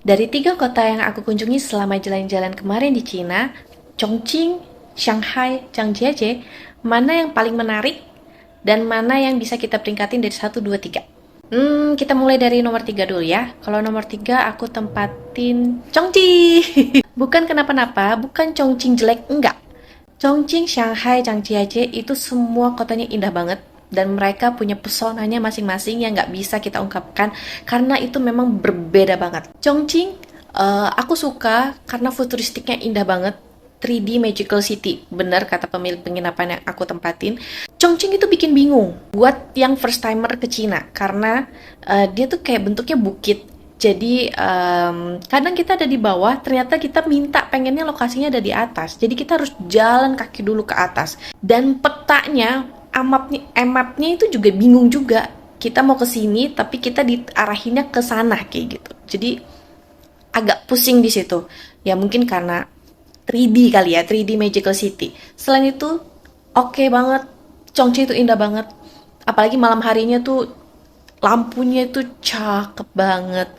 Dari 3 kota yang aku kunjungi selama jalan-jalan kemarin di Cina, Chongqing, Shanghai, Zhangjiajie, mana yang paling menarik dan mana yang bisa kita peringkatin dari 1, 2, 3? Kita mulai dari nomor 3 dulu ya. Kalau nomor 3 aku tempatin Chongqing. Bukan kenapa-napa, bukan Chongqing jelek, enggak. Chongqing, Shanghai, Zhangjiajie itu semua kotanya indah banget. Dan mereka punya pesonanya masing-masing yang nggak bisa kita ungkapkan karena itu memang berbeda banget. Chongqing, aku suka karena futuristiknya indah banget. 3D Magical City, bener kata pemilik penginapan yang aku tempatin. Chongqing itu bikin bingung buat yang first timer ke Cina karena dia tuh kayak bentuknya bukit. Jadi kadang kita ada di bawah, ternyata kita minta pengennya lokasinya ada di atas. Jadi kita harus jalan kaki dulu ke atas. Dan petanya, mapnya itu juga bingung juga. Kita mau ke sini tapi kita diarahinnya ke sana kayak gitu. Jadi agak pusing di situ. Ya mungkin karena 3D kali ya, 3D Magical City. Selain itu, oke banget. Chongqing itu indah banget. Apalagi malam harinya tuh, lampunya itu cakep banget.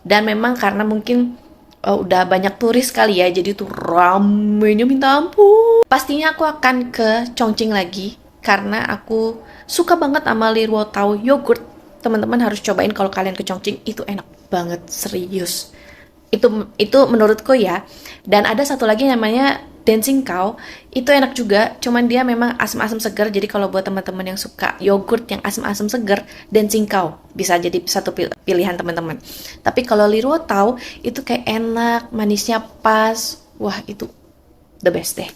Dan memang karena mungkin udah banyak turis kali ya, jadi tuh ramenya minta ampun. Pastinya aku akan ke Chongqing lagi, karena aku suka banget sama Liruo Tao yogurt. Teman-teman harus cobain kalau kalian ke Chongqing, itu enak banget, serius. Itu menurutku ya. Dan ada satu lagi namanya Dancing Cow, itu enak juga, cuman dia memang asam-asam segar. Jadi kalau buat teman-teman yang suka yogurt yang asam-asam segar, Dancing Cow bisa jadi satu pilihan teman-teman. Tapi kalau Liruo Tao itu kayak enak, manisnya pas, wah itu the best deh.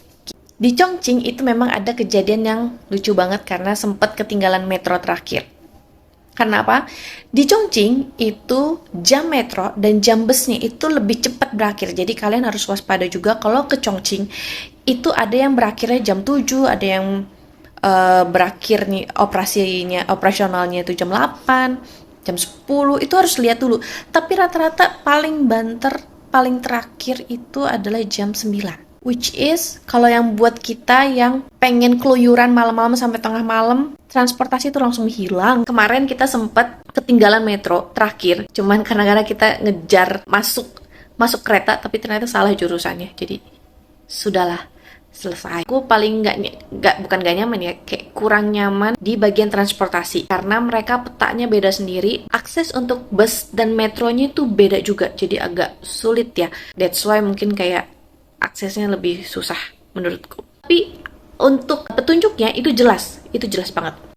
Di Chongqing itu memang ada kejadian yang lucu banget karena sempat ketinggalan metro terakhir. Karena apa? Di Chongqing itu jam metro dan jam busnya itu lebih cepat berakhir. Jadi kalian harus waspada juga kalau ke Chongqing itu ada yang berakhirnya jam 7, ada yang berakhir nih operasionalnya itu jam 8, jam 10. Itu harus lihat dulu. Tapi rata-rata paling banter, paling terakhir itu adalah jam 9. Which is, kalau yang buat kita yang pengen keluyuran malam-malam sampai tengah malam, transportasi itu langsung hilang. Kemarin kita sempat ketinggalan metro terakhir, cuman karena kita ngejar masuk kereta, tapi ternyata salah jurusannya. Jadi, sudahlah, selesai. Aku paling bukan gak nyaman ya, kayak kurang nyaman di bagian transportasi. Karena mereka petanya beda sendiri, akses untuk bus dan metronya itu beda juga, jadi agak sulit ya. That's why mungkin kayak aksesnya lebih susah menurutku. Tapi untuk petunjuknya itu jelas banget.